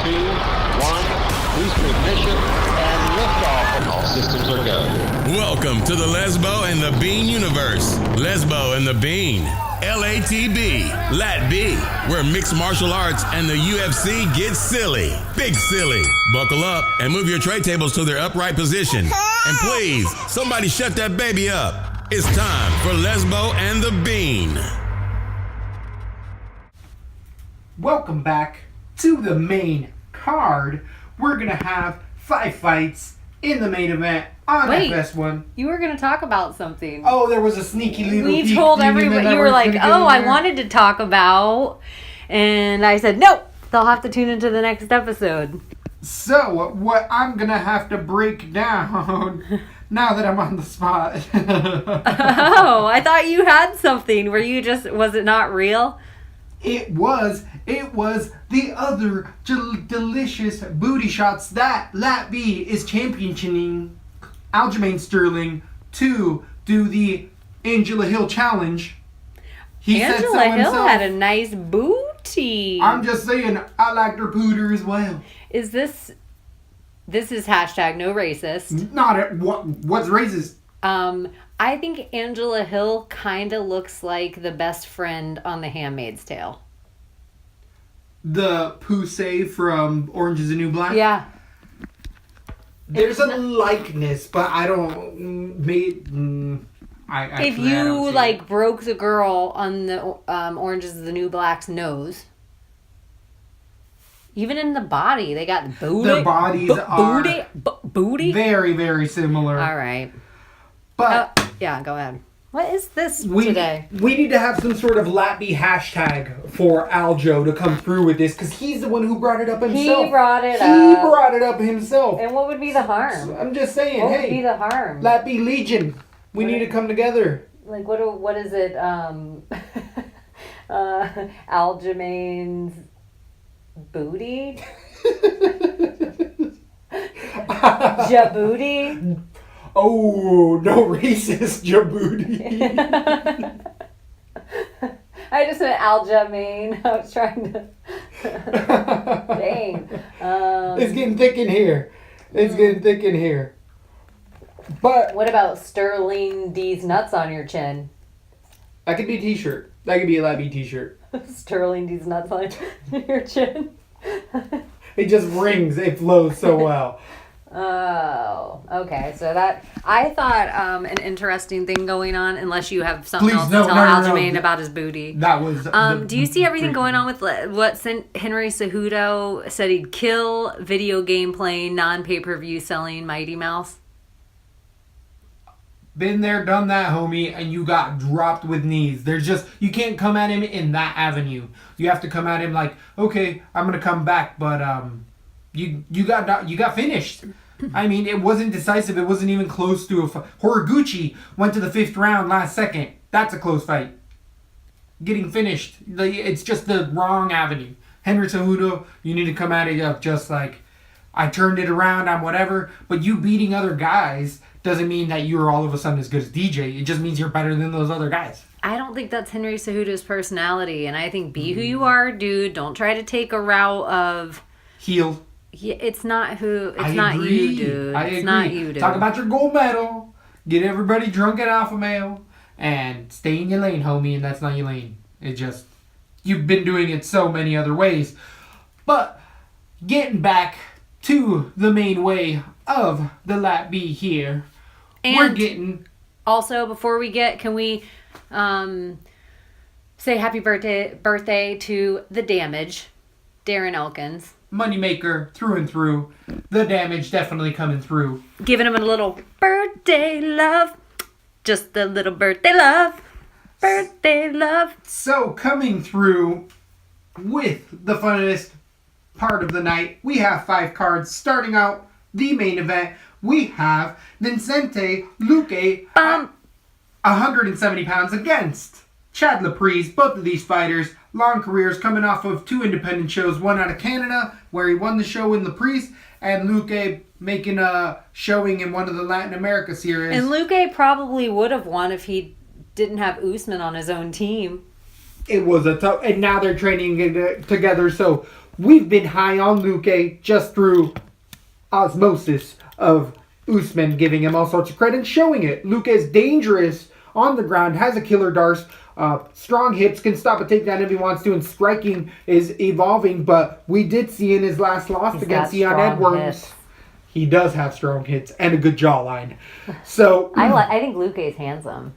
2, 1. Boost ignition and liftoff. And all systems are go. Welcome to the Lesbo and the Bean universe. Lesbo and the Bean. Latb. Latb. Where mixed martial arts and the UFC get silly. Big silly. Buckle up and move your tray tables to their upright position. And please, somebody shut that baby up. It's time for Lesbo and the Bean. Welcome back to the main card. We're going to have 5 fights in the main event on FS1. You were going to talk about something. Oh, there was a sneaky little peek. We told everybody, you were like, oh, I wanted to talk about, and I said, nope, they'll have to tune into the next episode. So, what I'm going to have to break down now that I'm on the spot. Oh, I thought you had something where you just, was it not real? It was the other delicious booty shots that Latb is championing Aljamain Sterling to do the Angela Hill challenge. Angela Hill had a nice booty. I'm just saying, I liked her pooter as well. Is this is hashtag no racist. What's racist? I think Angela Hill kind of looks like the best friend on The Handmaid's Tale. The Poussey from Orange is the New Black? Yeah. There's a likeness, but I don't... if you, like, broke the girl on the Orange is the New Black's nose... Even in the body, they got booty. Their bodies are booty. Very, very similar. All right. But yeah, go ahead. What is this today? We need to have some sort of Latb hashtag for Aljo to come through with this, because he's the one who brought it up himself. He brought it up himself. And what would be the harm? I'm just saying, what would be the harm? Latb Legion, we need to come together. Like, what is it? Aljamain's booty? Djibouti? Oh, no racist, Djibouti. I just meant Aljamain. I was trying to... Dang. It's getting thick in here. But... What about Sterling D's nuts on your chin? That could be a t-shirt. That could be a Latb t-shirt. Sterling D's nuts on your chin. It just rings. It flows so well. Oh, okay. So that, I thought an interesting thing going on, unless you have something else to tell Aljamain about his booty. That was... do you see everything going on with what Henry Cejudo said he'd kill video game playing, non-pay-per-view selling Mighty Mouse? Been there, done that, homie, and you got dropped with knees. You can't come at him in that avenue. You have to come at him like, okay, I'm gonna come back, but you got finished. I mean, it wasn't decisive. It wasn't even close to a fight. Horiguchi went to the 5th round last second. That's a close fight. Getting finished. It's just the wrong avenue. Henry Cejudo, you need to come at it up just like, I turned it around, I'm whatever, but you beating other guys doesn't mean that you're all of a sudden as good as DJ. It just means you're better than those other guys. I don't think that's Henry Cejudo's personality, and I think be who you are, dude. Don't try to take a route of... Heel. Yeah, it's not you, dude. I agree. Not you, dude. Talk about your gold medal. Get everybody drunk at Alpha Male. And stay in your lane, homie, and that's not your lane. It just... You've been doing it so many other ways. But, getting back to the main way of the Latb here. And we're getting... Also, before we get... Can we say happy birthday to The Damage, Darren Elkins. Moneymaker through and through. The Damage definitely coming through. Giving him a little birthday love. Just a little birthday love. Birthday love. So, coming through with the funnest part of the night, we have 5 cards. Starting out the main event, we have Vincente Luque, 170 pounds against Chad Laprise. Both of these fighters, long careers, coming off of 2 independent shows. One out of Canada, where he won the show in Laprise, and Luque making a showing in one of the Latin America series. And Luque probably would have won if he didn't have Usman on his own team. It was a tough... And now they're training together, so we've been high on Luque just through osmosis of Usman giving him all sorts of credit and showing it. Luque is dangerous on the ground, has a killer darce, strong hips, can stop a takedown if he wants to, and striking is evolving. But we did see in his last loss against Leon Edwards, hips. He does have strong hits and a good jawline. So I think Luque's handsome.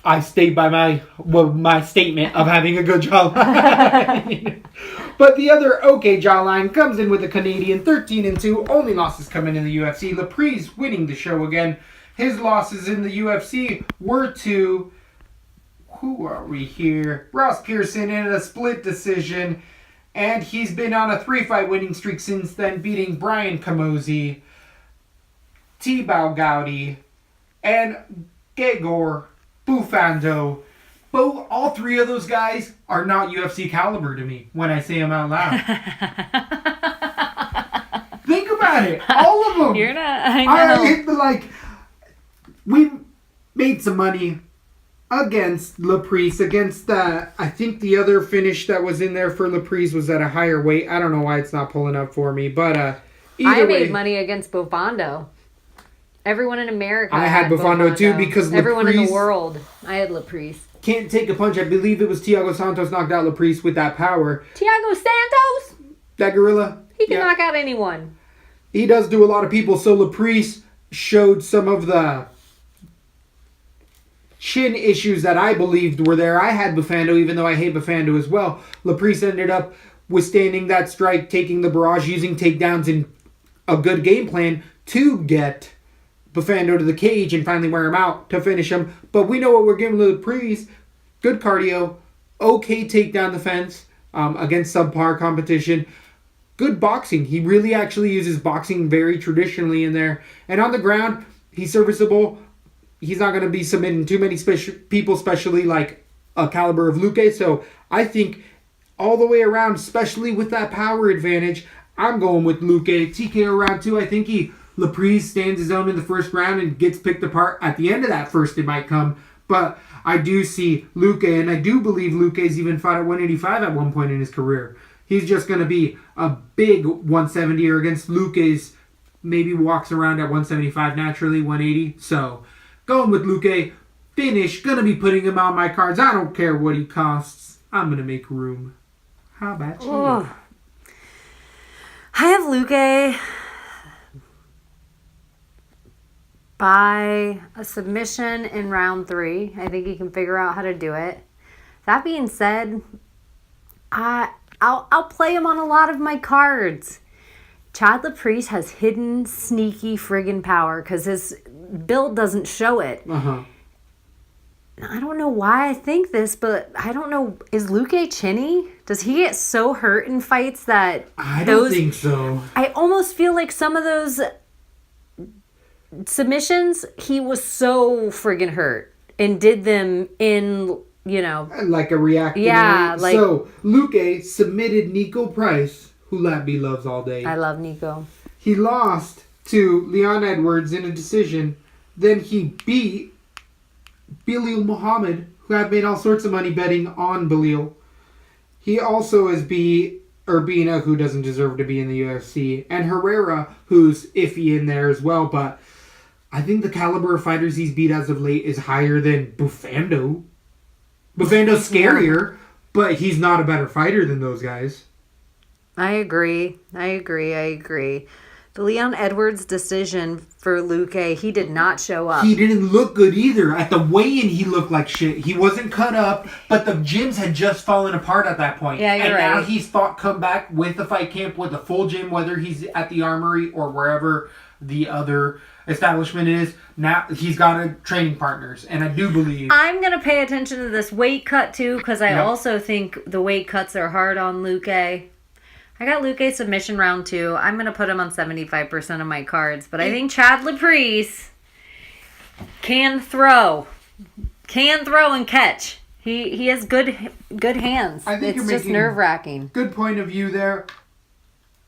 I stayed by my statement of having a good jawline. But the other okay jawline comes in with a Canadian 13-2. Only losses coming in the UFC. Laprise winning the show again. His losses in the UFC were to, who are we here? Ross Pearson in a split decision. And he's been on a 3-fight winning streak since then, beating Brian Camozzi, Tibau Gowdy, and Gegor Bufando. All three of those guys are not UFC caliber to me when I say them out loud. Think about it. All of them. You're not. I know. We made some money against Laprise. Against I think the other finish that was in there for Laprise was at a higher weight. I don't know why it's not pulling up for me, but I made money against Bufando. Everyone in America. I had Bufando too because everyone in the world. I had Laprise. Can't take a punch. I believe it was Thiago Santos knocked out Laprise with that power. Thiago Santos? That gorilla? He can knock out anyone. He does do a lot of people. So Laprise showed some of the chin issues that I believed were there. I had Bufando, even though I hate Bufando as well. Laprise ended up withstanding that strike, taking the barrage, using takedowns, and a good game plan to get Bufando to the cage and finally wear him out to finish him. But we know what we're giving Laprise. Good cardio, okay takedown defense against subpar competition. Good boxing. He really actually uses boxing very traditionally in there. And on the ground, he's serviceable. He's not going to be submitting too many people, especially like a caliber of Luque. So I think all the way around, especially with that power advantage, I'm going with Luque. TKO round 2, I think Laprise stands his own in the first round and gets picked apart at the end of that first. It might come. But I do see Luque, and I do believe Luque's even fought at 185 at one point in his career. He's just going to be a big 170er against Luque's. Maybe walks around at 175 naturally, 180. So going with Luque. Finish. Gonna be putting him on my cards. I don't care what he costs. I'm gonna make room. How about you? Oh. I have Luque by a submission in round 3. I think he can figure out how to do it. That being said, I'll play him on a lot of my cards. Chad Laprise has hidden, sneaky friggin' power because his build doesn't show it. Uh-huh. I don't know why I think this, but I don't know. Is Luque chinny? Does he get so hurt in fights that I don't think so. I almost feel like some of those submissions, he was so friggin' hurt and did them in, like a reaction. Yeah. So, Luque submitted Nico Price, who Latb loves all day. I love Nico. He lost to Leon Edwards in a decision. Then he beat Belal Muhammad, who I've made all sorts of money betting on Belal. He also is Urbina, who doesn't deserve to be in the UFC, and Herrera, who's iffy in there as well. But I think the caliber of fighters he's beat as of late is higher than Bufando. Bufando's scarier, but he's not a better fighter than those guys. I agree. The Leon Edwards decision for Luque, he did not show up. He didn't look good either. At the weigh-in, he looked like shit. He wasn't cut up, but the gyms had just fallen apart at that point. Yeah, you're right. And now he's come back with the fight camp with a full gym, whether he's at the Armory or wherever the other establishment is. Now he's got training partners, and I do believe... I'm going to pay attention to this weight cut, too, because I also think the weight cuts are hard on Luque. I got Luque submission round 2. I'm going to put him on 75% of my cards. But I think Chad Laprise can throw and catch. He has good hands. I think it's just nerve-wracking. Good point of view there.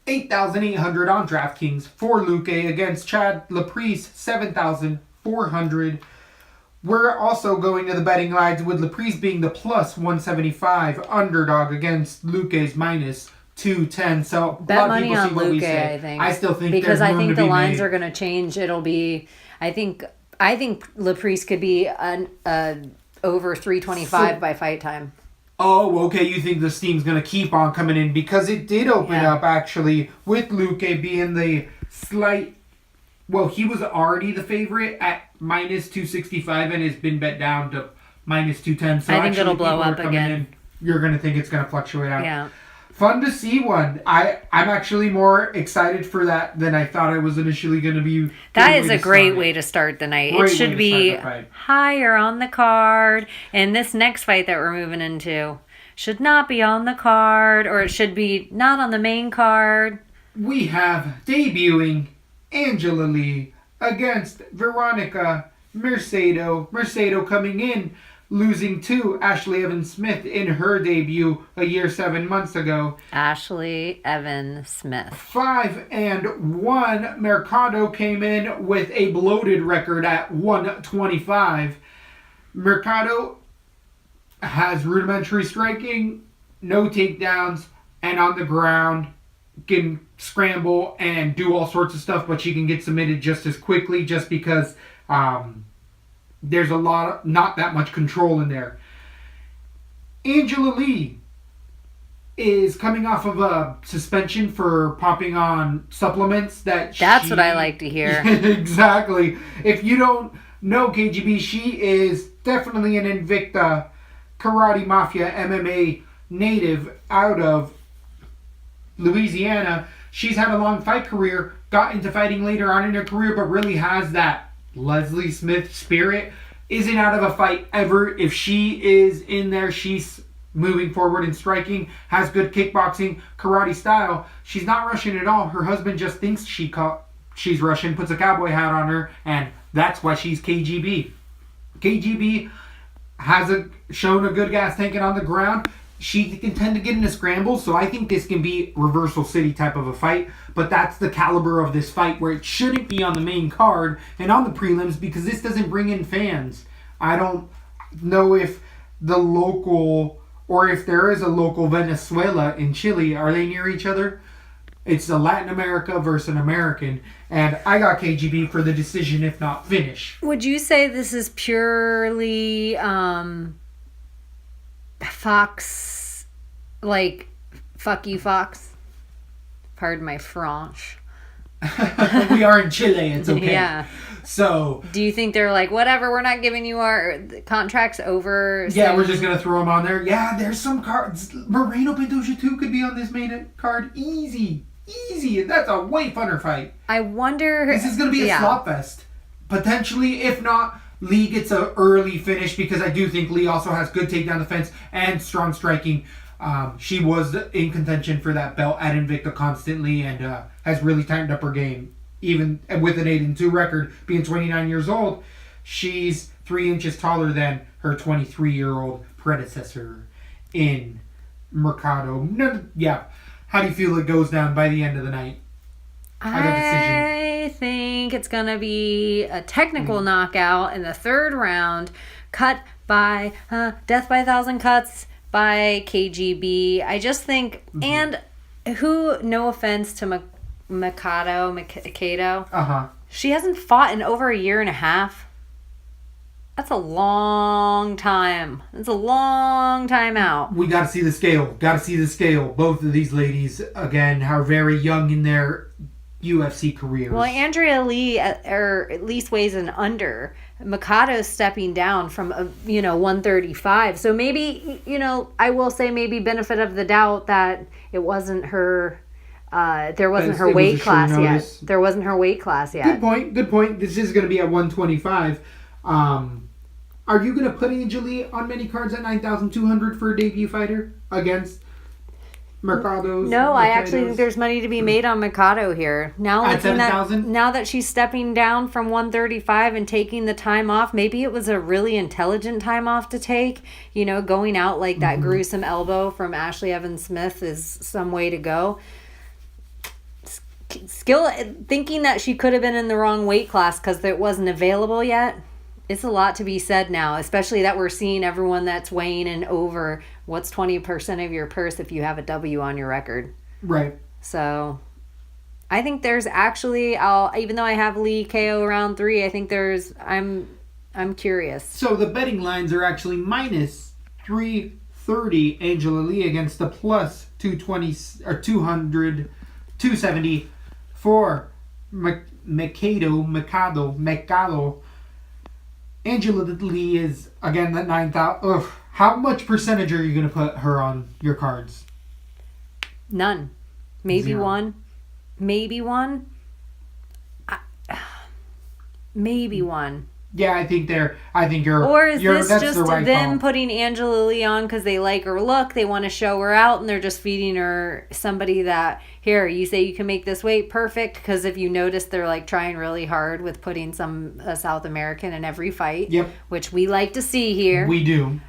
8,800 on DraftKings for Luque against Chad Laprise, 7,400. We're also going to the betting lines with Laprise being the plus 175 underdog against Luque's minus 210. So Bet money on Luque, I think. I still think because there's I room think to the be lines made. are going to change. It'll be. I think Laprise could be an over 325 by fight time. Oh, okay. You think the steam's going to keep on coming in because it did open up actually with Luque being the slight. Well, he was already the favorite at minus 265 and has been bet down to minus 210. So I think it'll blow up again. You're going to think it's going to fluctuate out. Yeah. Fun to see one. I'm actually more excited for that than I thought I was initially going to be. That is a great way to start the night. It should be higher on the card. And this next fight that we're moving into should not be on the card, or it should be not on the main card. We have debuting Angela Lee against Veronica Mercado. Mercado coming in, losing to Ashley Evans-Smith in her debut a year 7 months ago. Ashley Evans-Smith. 5-1. Mercado came in with a bloated record at 125. Mercado has rudimentary striking, no takedowns, and on the ground can scramble and do all sorts of stuff, but she can get submitted just as quickly just because there's not that much control in there. Angela Lee is coming off of a suspension for popping on supplements That's what I like to hear. Exactly. If you don't know KGB, she is definitely an Invicta Karate Mafia MMA native out of Louisiana. She's had a long fight career, got into fighting later on in her career, but really has that Leslie Smith spirit. Isn't out of a fight ever. If she is in there, she's moving forward and striking, has good kickboxing, karate style. She's not Russian at all. Her husband just thinks she's Russian, puts a cowboy hat on her, and that's why she's KGB. KGB has shown a good gas tanking on the ground. She can tend to get into scrambles, so I think this can be Reversal City type of a fight. But that's the caliber of this fight, where it shouldn't be on the main card and on the prelims because this doesn't bring in fans. I don't know if the local, or if there is a local Venezuela in Chile, are they near each other? It's a Latin America versus an American, and I got KGB for the decision, if not finish. Would you say this is purely Fox, like, fuck you, Fox? Pardon my French. We are in Chile, it's okay. Yeah. So, do you think they're like, whatever, we're not giving you our contracts over? Yeah, we're just going to throw them on there. Yeah, there's some cards. Moreno Pantoja 2 could be on this main card. Easy. That's a way funner fight. I wonder... This is going to be a slop fest. Potentially, if not, Lee gets an early finish because I do think Lee also has good takedown defense and strong striking. She was in contention for that belt at Invicta constantly and has really tightened up her game. Even with an 8-2 record, being 29 years old, she's 3 inches taller than her 23-year-old predecessor in Mercado. Yeah. How do you feel it goes down by the end of the night? I think it's going to be a technical knockout in the third round, cut by death by 1,000 cuts by KGB. I just think, and no offense to Mikado, she hasn't fought in over a year and a half. That's a long time. That's a long time out. We got to see the scale. Both of these ladies, again, are very young in their UFC careers. Well, Andrea Lee, or at least weighs an under. Mikado's stepping down from 135. So maybe, I will say maybe benefit of the doubt that it wasn't her. There wasn't her weight class yet. There wasn't her weight class yet. Good point. This is going to be at 125. Are you going to put Angeli on many cards at 9,200 for a debut fighter against Mercado's? No, I actually think there's money to be made on Mikado here. Now at 7,000? Now that she's stepping down from 135 and taking the time off, maybe it was a really intelligent time off to take. Going out like that gruesome elbow from Ashley Evans-Smith is some way to go. Thinking that she could have been in the wrong weight class because it wasn't available yet it's a lot to be said now, especially that we're seeing everyone that's weighing in over. What's 20% of your purse if you have a W on your record? Right. So I think there's actually, even though I have Lee KO round 3, I think I'm curious. So the betting lines are actually minus 330 Angela Lee against the plus 220 or 270 for Mikado. Angela Lee is again that 9,000. How much percentage are you going to put her on your cards? None. Maybe 0. 1. Maybe 1. Maybe 1. Yeah, I think you're. Or is this that's just the right them call. putting Angela Lee on because they like her look, they want to show her out, and they're just feeding her somebody that, here, you say you can make this weight, perfect, because if you notice, they're like trying really hard with putting a South American in every fight, Yep. which we like to see here. We do.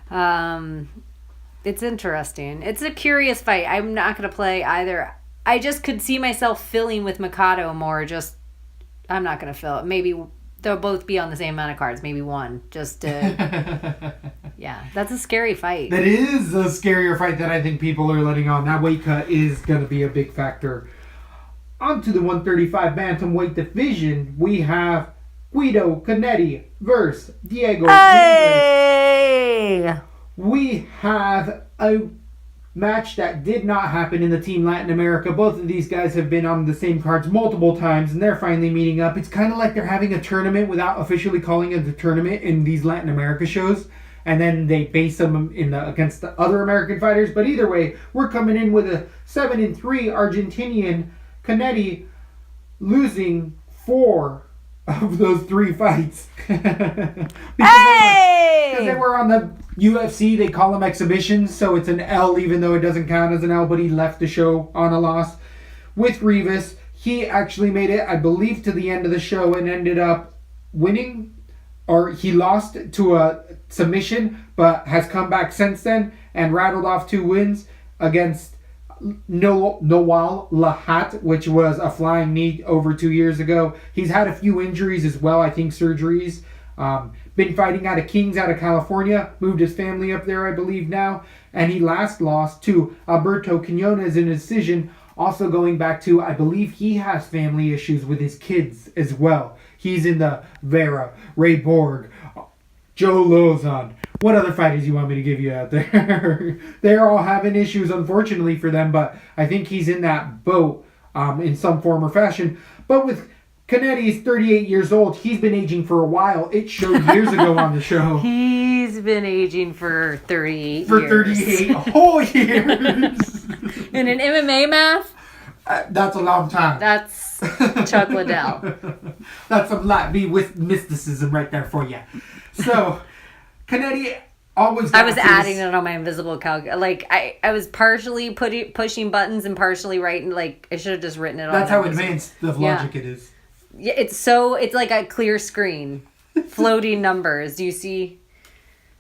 It's interesting. It's a curious fight. I'm not going to play either. I just could see myself filling with Mikado more, I'm not going to fill it. Maybe they'll both be on the same amount of cards. Maybe 1. Just to... Yeah, that's a scary fight. That is a scarier fight that I think people are letting on. That weight cut is going to be a big factor. On to the 135 bantamweight division, we have Guido Canetti versus Diego Rivas. Hey! We have a match that did not happen in the Team Latin America. Both of these guys have been on the same cards multiple times, and they're finally meeting up. It's kind of like they're having a tournament without officially calling it a tournament in these Latin America shows, and then they base them against the other American fighters. But either way, we're coming in with a 7-3 Argentinian Canetti losing 4 of those 3 fights. because they were on the UFC, they call them exhibitions, so it's an L even though it doesn't count as an L, but he left the show on a loss. With Rivas, he actually made it, I believe, to the end of the show and ended up winning, or he lost to a submission, but has come back since then and rattled off 2 wins against Noel Lahat, which was a flying knee over 2 years ago. He's had a few injuries as well, I think surgeries. Been fighting out of Kings out of California, moved his family up there I believe now, and he last lost to Alberto Quinones in a decision, also going back to, I believe he has family issues with his kids as well. He's in the Vera, Ray Borg, Joe Lozon. What other fighters you want me to give you out there? They're all having issues, unfortunately for them, but I think he's in that boat in some form or fashion. But with Canetti, he's 38 years old. He's been aging for a while. It showed years ago on the show. He's been aging for 38 years. For 38 whole years. In an MMA math? That's a long time. That's Chuck Liddell. That's some Latb with mysticism right there for you. So, Canetti always I was adding it on my invisible calculator. Like, I was partially pushing buttons and partially writing. Like, I should have just written it on. That's how advanced the logic it is. Yeah, it's like a clear screen. Floating numbers. Do you see?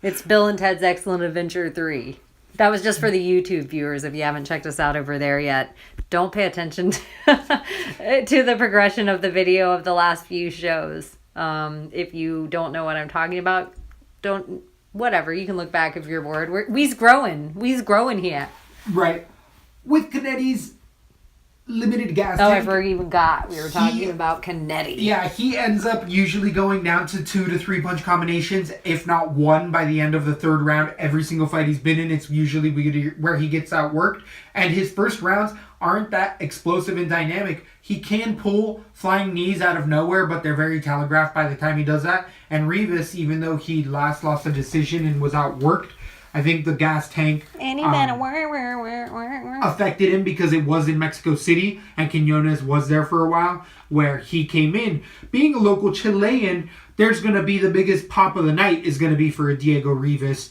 It's Bill and Ted's Excellent Adventure 3. That was just for the YouTube viewers if you haven't checked us out over there yet. Don't pay attention to the progression of the video of the last few shows. If you don't know what I'm talking about, whatever. You can look back if you're bored. We's growing. We's growing here. Right. With Canetti's limited gas Oh, tank, I forgot. We were talking about Canetti. Yeah, he ends up usually going down to 2 to 3 punch combinations, if not 1 by the end of the 3rd round. Every single fight he's been in, it's usually where he gets outworked. And his first rounds aren't that explosive and dynamic. He can pull flying knees out of nowhere, but they're very telegraphed by the time he does that. And Rivas, even though he lost a decision and was outworked, I think the gas tank affected him because it was in Mexico City and Quinones was there for a while where he came in. Being a local Chilean, there's going to be the biggest pop of the night is going to be for Diego Rivas.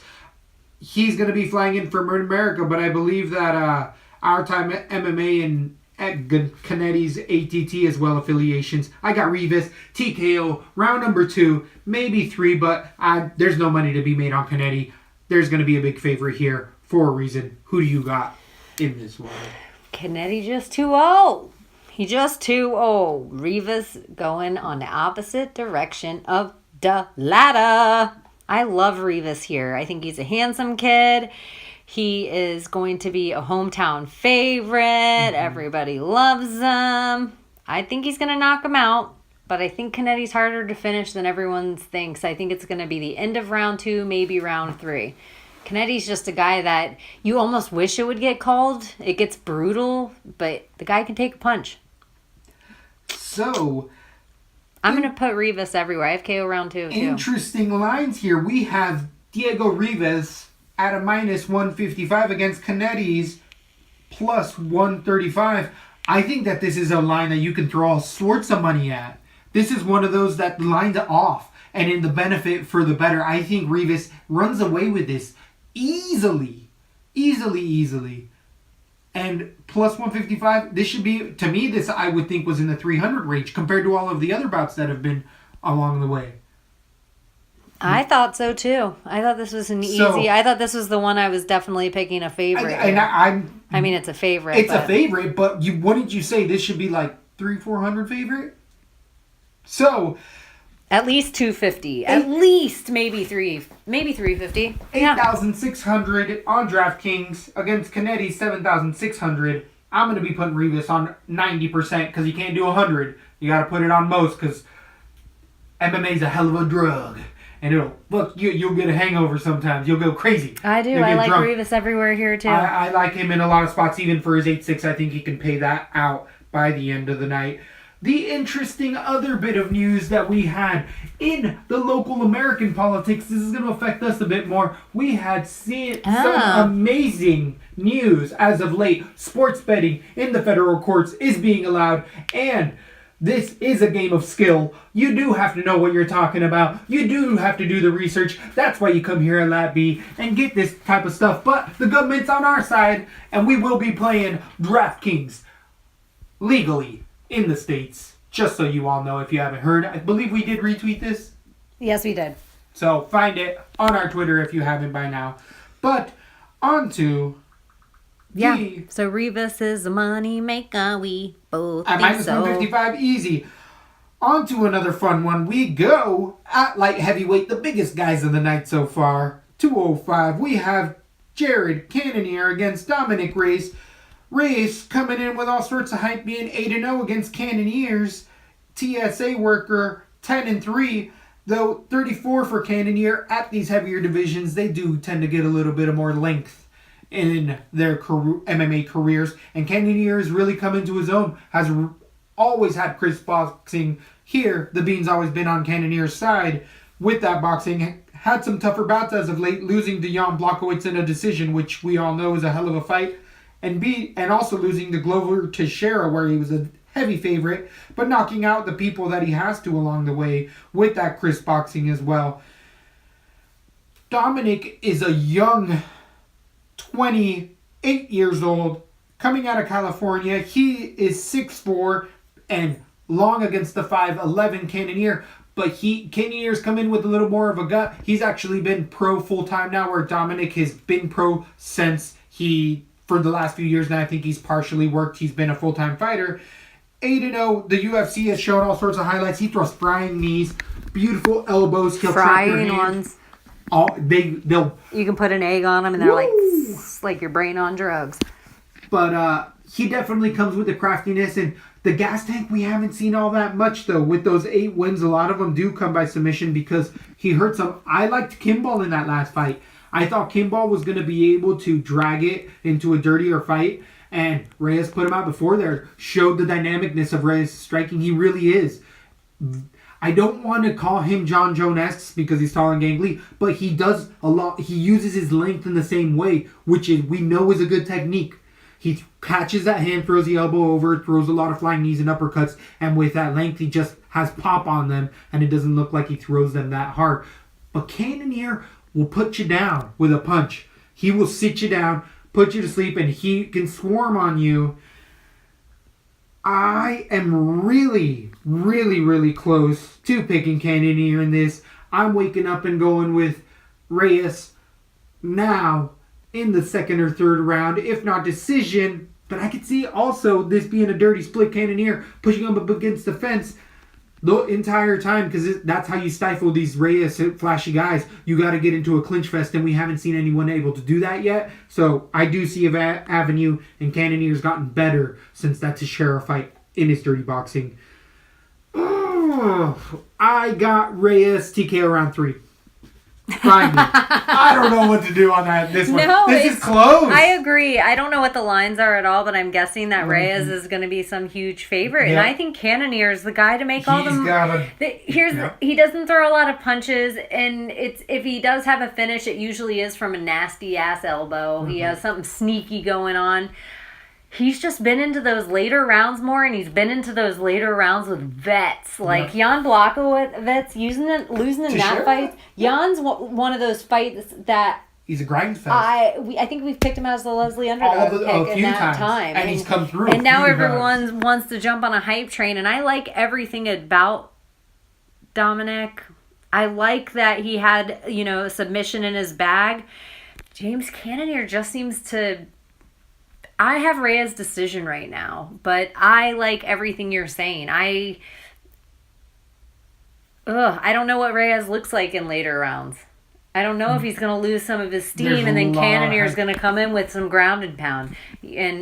He's going to be flying in from America, but I believe that Our Time MMA and Canetti's ATT as well affiliations. I got Rivas, TKO, round number 2, maybe 3, but there's no money to be made on Canetti. There's going to be a big favorite here for a reason. Who do you got in this one? Canetti just too old. He just too old. Rivas going on the opposite direction of Latb. I love Rivas here. I think he's a handsome kid. He is going to be a hometown favorite. Everybody loves him. I think he's going to knock him out. But I think Canetti's harder to finish than everyone thinks. I think it's going to be the end of round 2, maybe round 3. Canetti's just a guy that you almost wish it would get called. It gets brutal, but the guy can take a punch. So, I'm going to put Rivas everywhere. I have KO round 2, too. Interesting lines here. We have Diego Rivas at a minus 155 against Canetti's plus 135. I think that this is a line that you can throw all sorts of money at. This is one of those that lines off and in the benefit for the better. I think Rivas runs away with this easily. And plus 155, this should be, to me, this I would think was in the 300 range compared to all of the other bouts that have been along the way. I thought so too. I thought this was I thought this was the one I was definitely picking a favorite. I mean, it's a favorite. It's a favorite, but wouldn't you say this should be like 300-400 favorite? So, at least 250. At least maybe 350. 8,600 on DraftKings against Canetti 7,600. I'm going to be putting Rivas on 90% because you can't do 100. You got to put it on most because MMA is a hell of a drug. And you'll get a hangover sometimes. You'll go crazy. I do. I like drunk. Rivas everywhere here too. I like him in a lot of spots, even for his 8-6. I think he can pay that out by the end of the night. The interesting other bit of news that we had in the local American politics, this is going to affect us a bit more. We had seen some amazing news as of late. Sports betting in the federal courts is being allowed, and this is a game of skill. You do have to know what you're talking about. You do have to do the research. That's why you come here at Latb and get this type of stuff. But the government's on our side, and we will be playing DraftKings legally in the States. Just so you all know if you haven't heard. I believe we did retweet this. Yes, we did. So find it on our Twitter if you haven't by now. But on to... So Rivas is a money maker. We both at think minus so. 155, easy. On to another fun one. We go at light heavyweight, the biggest guys of the night so far. 205. We have Jared Cannonier against Dominic Reyes. Reyes coming in with all sorts of hype, being 8-0 against Cannonier's TSA worker 10-3. Though 34 for Cannonier at these heavier divisions, they do tend to get a little bit of more length in their MMA careers. And Cannonier has really come into his own. Has always had crisp boxing. Here, the bean's always been on Cannonier's side with that boxing. Had some tougher bouts as of late, losing to Jan Blachowicz in a decision, which we all know is a hell of a fight. And also losing to Glover Teixeira, where he was a heavy favorite, but knocking out the people that he has to along the way with that crisp boxing as well. Dominic is a young 28 years old, coming out of California. He is 6'4" and long against the 5'11" Cannonier, but Cannonier's come in with a little more of a gut. He's actually been pro full-time now, where Dominic has been pro since for the last few years now. I think he's partially worked. He's been a full-time fighter. 8-0. The UFC has shown all sorts of highlights. He throws frying knees, beautiful elbows. He'll frying ones. They'll. You can put an egg on them, and they're like your brain on drugs. But he definitely comes with the craftiness, and the gas tank we haven't seen all that much though. With those 8 wins, a lot of them do come by submission because he hurt some. I liked Kimball in that last fight. I thought Kimball was going to be able to drag it into a dirtier fight, and Reyes put him out before there. Showed the dynamicness of Reyes' striking. He really is. I don't want to call him John Jones because he's tall and gangly, but he does a lot. He uses his length in the same way, which we know is a good technique. He catches that hand, throws the elbow over, throws a lot of flying knees and uppercuts, and with that length, he just has pop on them, and it doesn't look like he throws them that hard. But Cannonier will put you down with a punch. He will sit you down, put you to sleep, and he can swarm on you. I am really, really, really close to picking Cannonier in this. I'm waking up and going with Reyes now in the second or third round, if not decision. But I could see also this being a dirty split. Cannonier pushing him up against the fence. the entire time, because that's how you stifle these Reyes flashy guys. You got to get into a clinch fest, and we haven't seen anyone able to do that yet. So I do see an avenue, and Cannonier's gotten better since that's his share of fight in his dirty boxing. Oh, I got Reyes TKO round 3. Find it. I don't know what to do on that. This one. No, This is close. I agree. I don't know what the lines are at all, but I'm guessing that Reyes is going to be some huge favorite. Yeah. And I think Cannonier is the guy to make all He's gotta- He doesn't throw a lot of punches, and if he does have a finish, it usually is from a nasty ass elbow. He has something sneaky going on. He's just been into those later rounds more, and he's been into those later rounds with vets. Like Jan Blachowicz losing in that fight. Jan's one of those fights that... He's a grind fest. I think we've picked him as the Leslie Underdog pick in that time. And he's come through. And now everyone wants to jump on a hype train, and I like everything about Dominic. I like that he had, a submission in his bag. James Cannonier just seems to... I have Reyes' decision right now, but I like everything you're saying. I don't know what Reyes looks like in later rounds. I don't know if he's going to lose some of his steam, and then Cannonier's going to come in with some ground and pound,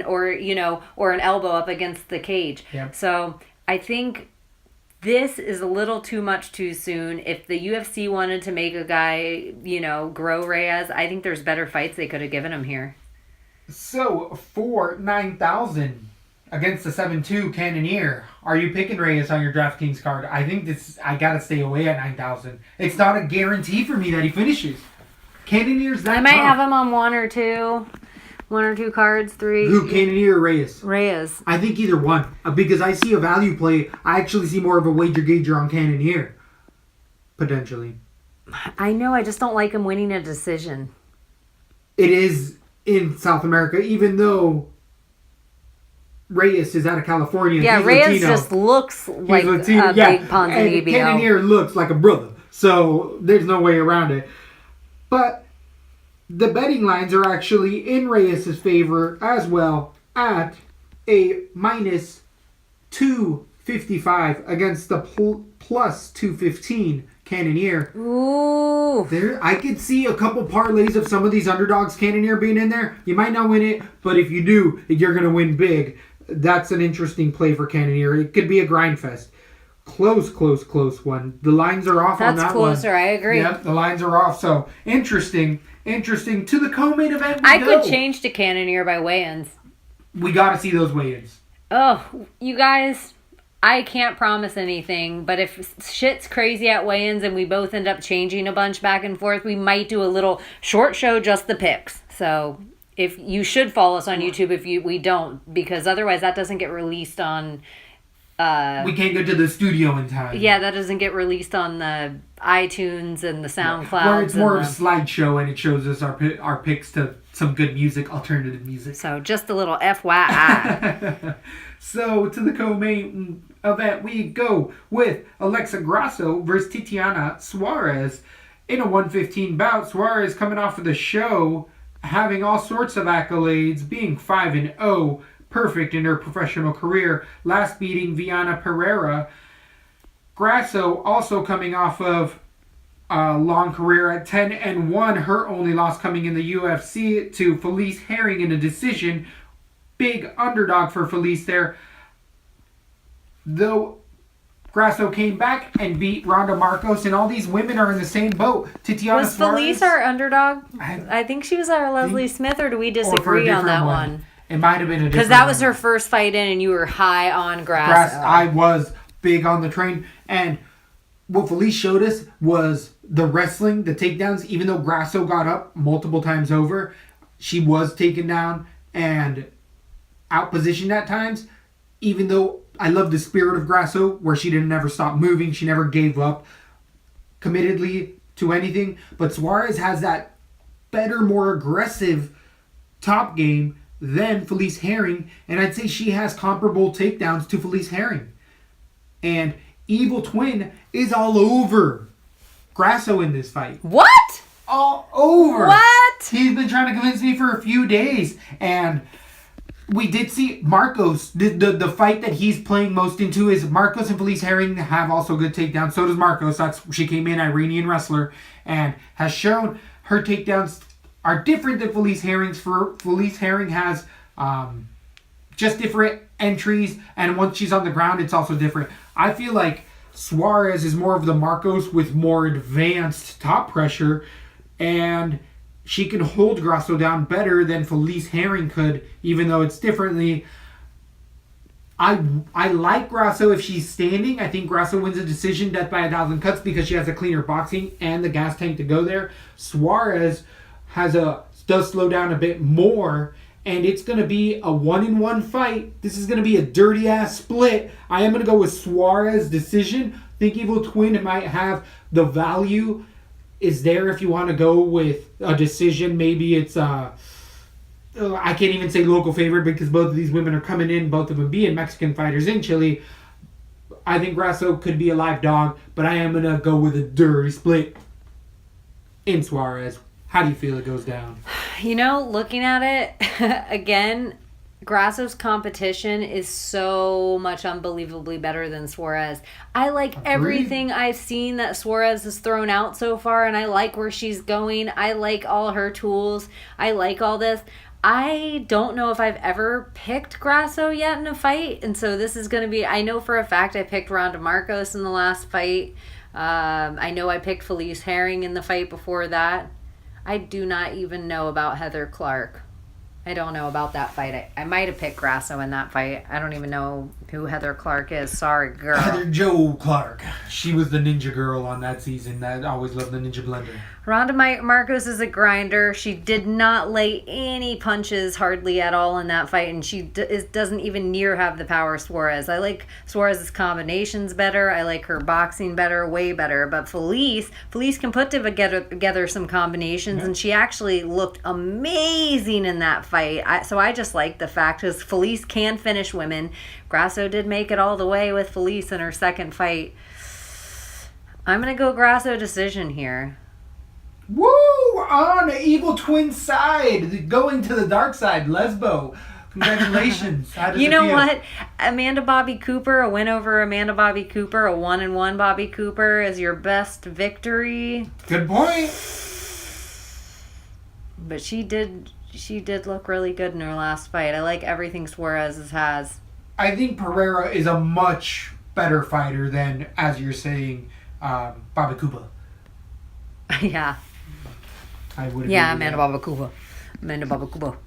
or an elbow up against the cage. Yep. So I think this is a little too much too soon. If the UFC wanted to make a guy, grow Reyes, I think there's better fights they could have given him here. So, for 9,000 against the 7-2 Cannonier, are you picking Reyes on your DraftKings card? I think I gotta stay away at 9,000. It's not a guarantee for me that he finishes. Cannonier's that I might tough. have him on one or two cards, 3. Who, Cannonier or Reyes? Reyes. I think either one. Because I see a value play. I actually see more of a wager gauger on Cannonier. Potentially. I know, I just don't like him winning a decision. It is in South America, even though Reyes is out of California. Yeah, he's Reyes Latino. just looks like a big And Ponzinibbio. Cannonier looks like a brother, so there's no way around it. But the betting lines are actually in Reyes' favor as well at a minus 255 against the plus 215 Cannonier. Ooh. I could see a couple parlays of some of these underdogs Cannonier being in there. You might not win it, but if you do, you're going to win big. That's an interesting play for Cannonier. It could be a grind fest. Close one. The lines are off on that That's closer, I agree. Yep, the lines are off. So, interesting. To the co-main event we I go. could change to Cannonier by weigh-ins. We got to see those weigh-ins. Oh, you guys... I can't promise anything, but if shit's crazy at weigh-ins and we both end up changing a bunch back and forth, we might do a little short show, just the picks. So if you should follow us on YouTube if we don't, because otherwise that doesn't get released on... we can't go to the studio in time. Yeah, that doesn't get released on the iTunes and the SoundCloud. Where it's more of a slideshow and it shows us our picks to some good music, alternative music. So just a little FYI. So, to the co-main event, we go with Alexa Grasso versus Tatiana Suarez. In a 115 bout, Suarez coming off of the show, having all sorts of accolades, being 5-0, perfect in her professional career, last beating Viana Pereira. Grasso also coming off of a long career at 10-1, her only loss coming in the UFC to Felice Herring in a decision. Big underdog for Felice there. Though Grasso came back and beat Ronda Marcos, and all these women are in the same boat. Tatiana Was Suarez, Felice our underdog? I think she was our Leslie Smith, or do we disagree on that one? It might have been a different Because that was one. her first fight in, and you were high on Grasso. I was big on the train, and what Felice showed us was the wrestling, the takedowns. Even though Grasso got up multiple times over, she was taken down and outpositioned at times. Even though I love the spirit of Grasso, where she didn't ever stop moving, she never gave up committedly to anything. But Suarez has that better, more aggressive top game than Felice Herring, and I'd say she has comparable takedowns to Felice Herring. And Evil Twin is all over Grasso in this fight. What? All over. What? He's been trying to convince me for a few days, and We did see Marcos. The fight that he's playing most into is Marcos and Felice Herring have also good takedowns. So does Marcos. She came in, Iranian wrestler, and has shown her takedowns are different than Felice Herring's. Felice Herring has just different entries, and once she's on the ground, it's also different. I feel like Suarez is more of the Marcos with more advanced top pressure, and she can hold Grasso down better than Felice Herring could, even though it's differently. I like Grasso if she's standing. I think Grasso wins a decision, death by 1,000 cuts, because she has a cleaner boxing and the gas tank to go there. Suarez does slow down a bit more, and it's going to be a 1-1 fight. This is going to be a dirty-ass split. I am going to go with Suarez decision. Think Evil Twin might have the value is there if you want to go with a decision. Maybe it's I can't even say local favorite because both of these women are coming in, both of them being Mexican fighters in Chile. I think Grasso could be a live dog, but I am going to go with a dirty split in Suarez. How do you feel it goes down? Looking at it, again, Grasso's competition is so much unbelievably better than Suarez. I like everything I've seen that Suarez has thrown out so far, and I like where she's going. I like all her tools. I like all this. I don't know if I've ever picked Grasso yet in a fight, and so this is going to be... I know for a fact I picked Ronda Marcos in the last fight. I know I picked Felice Herring in the fight before that. I do not even know about Heather Clark. I don't know about that fight. I might have picked Grasso in that fight. I don't even know who Heather Clark is. Sorry, girl. Heather Joe Clark. She was the ninja girl on that season. That always loved the ninja blender. Ronda Marcos is a grinder. She did not lay any punches hardly at all in that fight, and she doesn't even near have the power of Suarez. I like Suarez's combinations better. I like her boxing better, way better. But Felice can put together some combinations, and she actually looked amazing in that fight. So I just like the fact because Felice can finish women. Grasso did make it all the way with Felice in her second fight. I'm going to go Grasso decision here. Woo! On the Evil Twin side. Going to the dark side. Lesbo. Congratulations. How does you it know feel? what? Amanda Bobby Cooper, a win over Amanda Bobby Cooper, a 1-1 Bobby Cooper is your best victory. Good point. But she did look really good in her last fight. I like everything Suarez has. I think Pereira is a much better fighter than, as you're saying, Bobby Cooper. Yeah. I would agree. Yeah, with Amanda that. Bobby Cooper.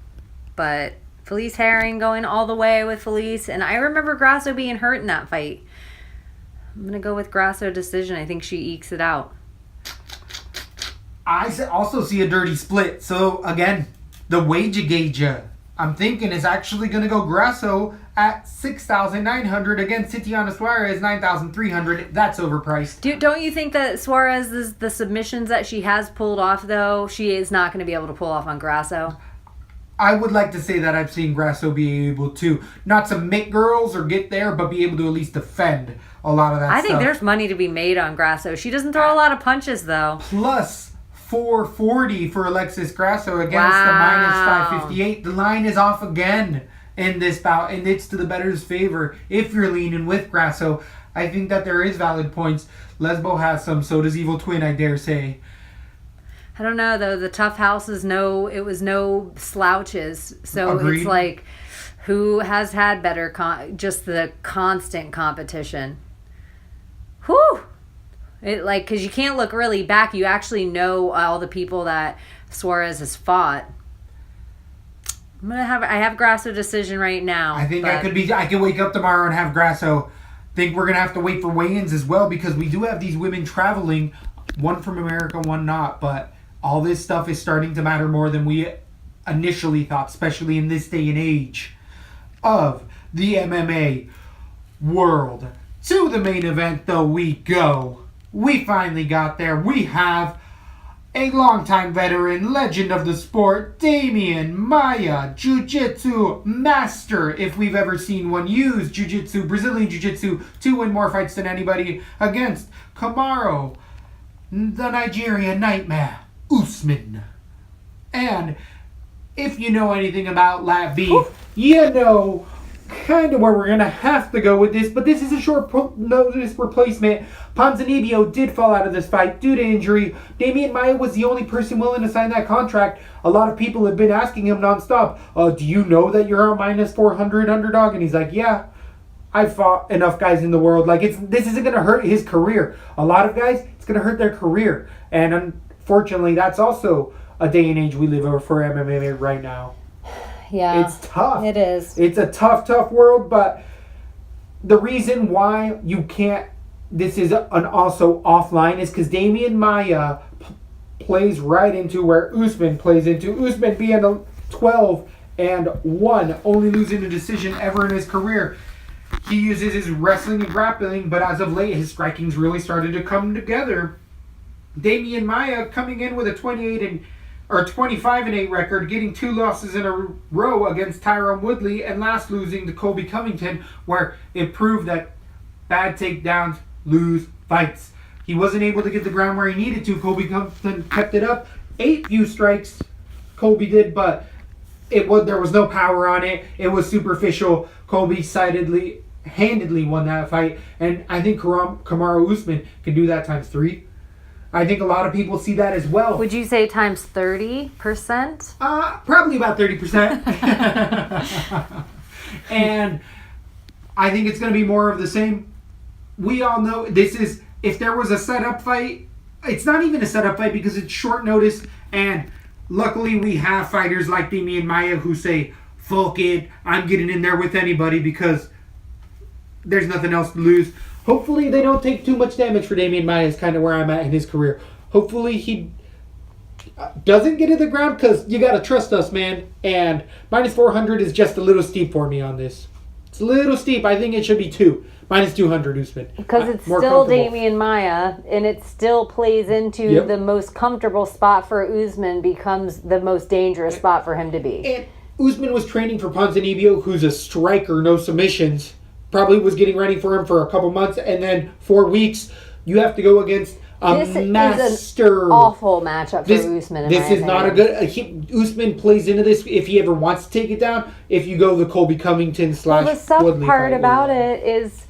But Felice Herring going all the way with Felice. And I remember Grasso being hurt in that fight. I'm going to go with Grasso decision. I think she ekes it out. I also see a dirty split. So, again, the wager gauge I'm thinking is actually going to go Grasso at 6,900 against Tatiana Suarez 9,300. That's overpriced. Don't you think that Suarez, the submissions that she has pulled off, though, she is not going to be able to pull off on Grasso? I would like to say that I've seen Grasso be able to not submit girls or get there, but be able to at least defend a lot of that stuff. I think there's money to be made on Grasso. She doesn't throw a lot of punches, though. Plus 440 for Alexis Grasso against the minus 558. The line is off again in this bout, and it's to the bettor's favor if you're leaning with Grasso. I think that there is valid points. Lesbo has some, so does Evil Twin, I dare say. I don't know, though. The Tough House is no slouches. So Agreed. It's like, who has had better, just the constant competition. Whew! Because you can't look really back. You actually know all the people that Suarez has fought. I have Grasso decision right now. I think I can wake up tomorrow and have Grasso. Think we're going to have to wait for weigh-ins as well because we do have these women traveling, one from America, one not. But all this stuff is starting to matter more than we initially thought, especially in this day and age of the MMA world. To the main event, though, we go. We finally got there. We have a longtime veteran, legend of the sport, Damian Maia, Jiu-Jitsu master, if we've ever seen one use Jiu-Jitsu, Brazilian Jiu-Jitsu, to win more fights than anybody, against Kamaru, the Nigerian Nightmare, Usman. And if you know anything about Latb, you know kind of where we're going to have to go with this, but this is a short notice replacement. Ponzinibbio did fall out of this fight due to injury. Damian Maia was the only person willing to sign that contract. A lot of people have been asking him nonstop, do you know that you're a minus 400 underdog? And he's like, yeah, I've fought enough guys in the world. Like, this isn't going to hurt his career. A lot of guys, it's going to hurt their career. And unfortunately, that's also a day and age we live over for MMA right now. Yeah. It's tough. It is. It's a tough world, but the reason why you can't, this is an also offline, is because Damian Maia plays right into where Usman plays into. Usman being a 12-1, only losing a decision ever in his career. He uses his wrestling and grappling, but as of late, his striking's really started to come together. Damian Maia coming in with a 25-8 record, getting 2 losses in a row against Tyron Woodley, and last losing to Colby Covington, where it proved that bad takedowns lose fights. He wasn't able to get the ground where he needed to. Colby Covington kept it up. 8 few strikes, Colby did, but there was no power on it. It was superficial. Colby handedly won that fight, and I think Kamaru Usman can do that times 3. I think a lot of people see that as well. Would you say times 30%? Probably about 30%. And I think it's going to be more of the same. We all know this is, if there was a setup fight, it's not even a setup fight because it's short notice, and luckily we have fighters like Damian Maia who say, fuck it, I'm getting in there with anybody because there's nothing else to lose. Hopefully they don't take too much damage for Damian Maia is kind of where I'm at in his career. Hopefully he doesn't get to the ground because you got to trust us, man. And minus 400 is just a little steep for me on this. It's a little steep. I think it should be 2. Minus 200 Usman. Because it's still Damian Maia, and it still plays into the most comfortable spot for Usman becomes the most dangerous spot for him to be. And Usman was training for Ponzinibbio, who's a striker, no submissions. Probably was getting ready for him for a couple months, and then 4 weeks, you have to go against a master. This is an awful matchup for Usman. This is not a good. Usman plays into this if he ever wants to take it down. If you go the Colby Covington / Well, the tough Woodley part fight, about it is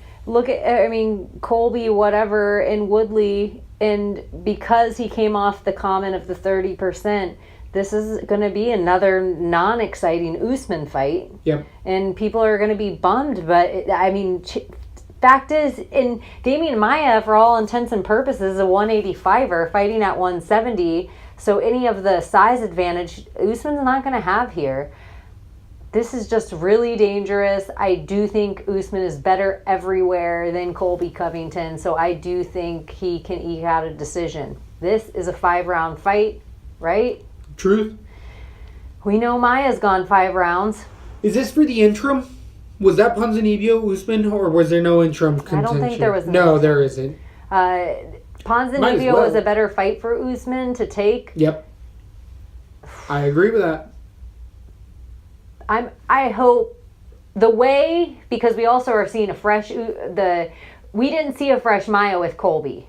Colby, whatever, and Woodley, and because he came off the comment of the 30%. This is going to be another non-exciting Usman fight. Yep. And people are going to be bummed. But, fact is, in Damian Maia, for all intents and purposes, a 185er fighting at 170. So any of the size advantage, Usman's not going to have here. This is just really dangerous. I do think Usman is better everywhere than Colby Covington. So I do think he can eke out a decision. This is a 5-round fight, right? Truth. We know Maia's gone 5 rounds. Is this for the interim? Was that Ponzinibbio Usman, or was there no interim contention? I don't think there was. No, there isn't. Ponzinibbio was a better fight for Usman to take. Yep. I agree with that. I hope the way, because we also are seeing a fresh we didn't see a fresh Maia with Colby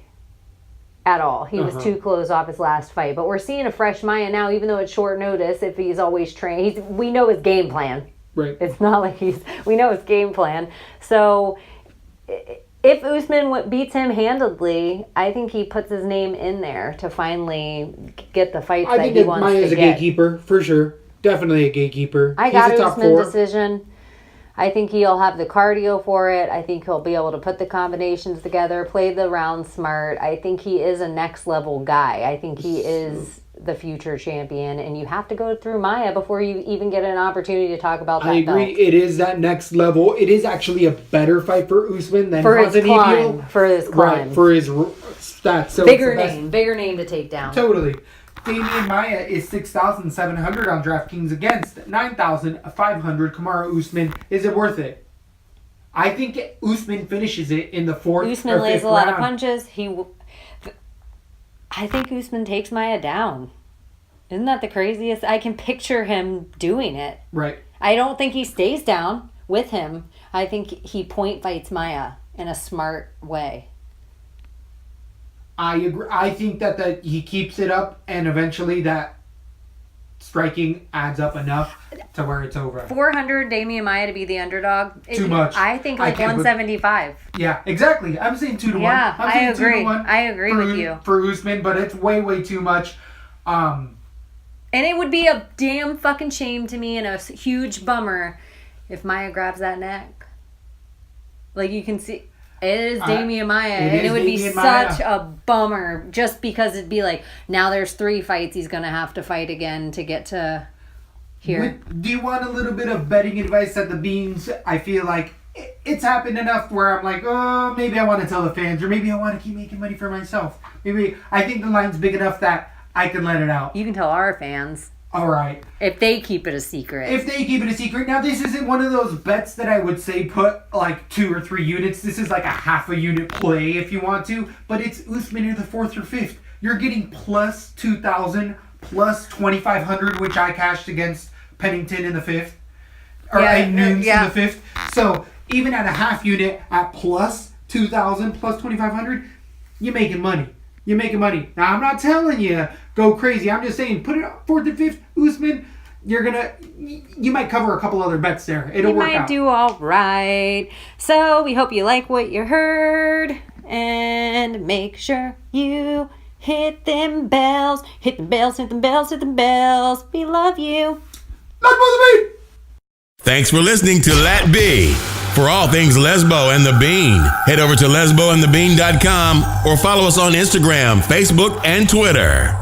at all. He was too close off his last fight. But we're seeing a fresh Maia now, even though it's short notice, if he's always trained. We know his game plan. Right. It's not like we know his game plan. So if Usman beats him handedly, I think he puts his name in there to finally get the fights that he wants to get. Maia's a gatekeeper, for sure. Definitely a gatekeeper. I got Usman decision. I think he'll have the cardio for it. I think he'll be able to put the combinations together, play the round smart. I think he is a next level guy. I think he is the future champion, and you have to go through Maia before you even get an opportunity to talk about that. I agree. Belt. It is that next level. It is actually a better fight for Usman than for his Ponzinibbio. climb. For his climb. Right, for his stats. So bigger name to take down. Totally. Damian Maia is 6,700 on DraftKings against 9,500 Kamaru Usman. Is it worth it? I think Usman finishes it in the 4th Usman or 5th lays a lot of round. punches. I think Usman takes Maia down. Isn't that the craziest? I can picture him doing it. Right. I don't think he stays down with him. I think he point fights Maia in a smart way. I agree. I think that he keeps it up, and eventually that striking adds up enough to where it's over. 400 Damian Maia to be the underdog. Too much. I think I like can't 175. Yeah, exactly. I'm saying 2 to 1. Yeah, I'm I saying agree. 2 to 1 I agree with you. For Usman, but it's way too much. And it would be a damn fucking shame to me and a huge bummer if Maia grabs that neck. Like you can see, it is Damian Maia, and it would be such a bummer just because it'd be like, now there's 3 fights he's going to have to fight again to get to here. Do you want a little bit of betting advice at the Beans? I feel like it's happened enough where I'm like, oh, maybe I want to tell the fans, or maybe I want to keep making money for myself. Maybe I think the line's big enough that I can let it out. You can tell our fans. All right. If they keep it a secret. If they keep it a secret. Now, this isn't one of those bets that I would say put like 2 or 3 units. This is like a half a unit play if you want to. But it's Usman in the 4th or 5th. You're getting plus 2,000, plus 2,500, which I cashed against Pennington in the 5th. Or Nunes in the 5th. So even at a half unit at plus 2,000, plus 2,500, you're making money. You're making money. Now, I'm not telling you go crazy. I'm just saying put it up 4th and 5th. Usman, you might cover a couple other bets there. It'll work out. You might do all right. So we hope you like what you heard. And make sure you hit them bells. Hit them bells, hit them bells, hit them bells. We love you. Latb! Thanks for listening to Latb. For all things Lesbo and the Bean, head over to lesboandthebean.com or follow us on Instagram, Facebook, and Twitter.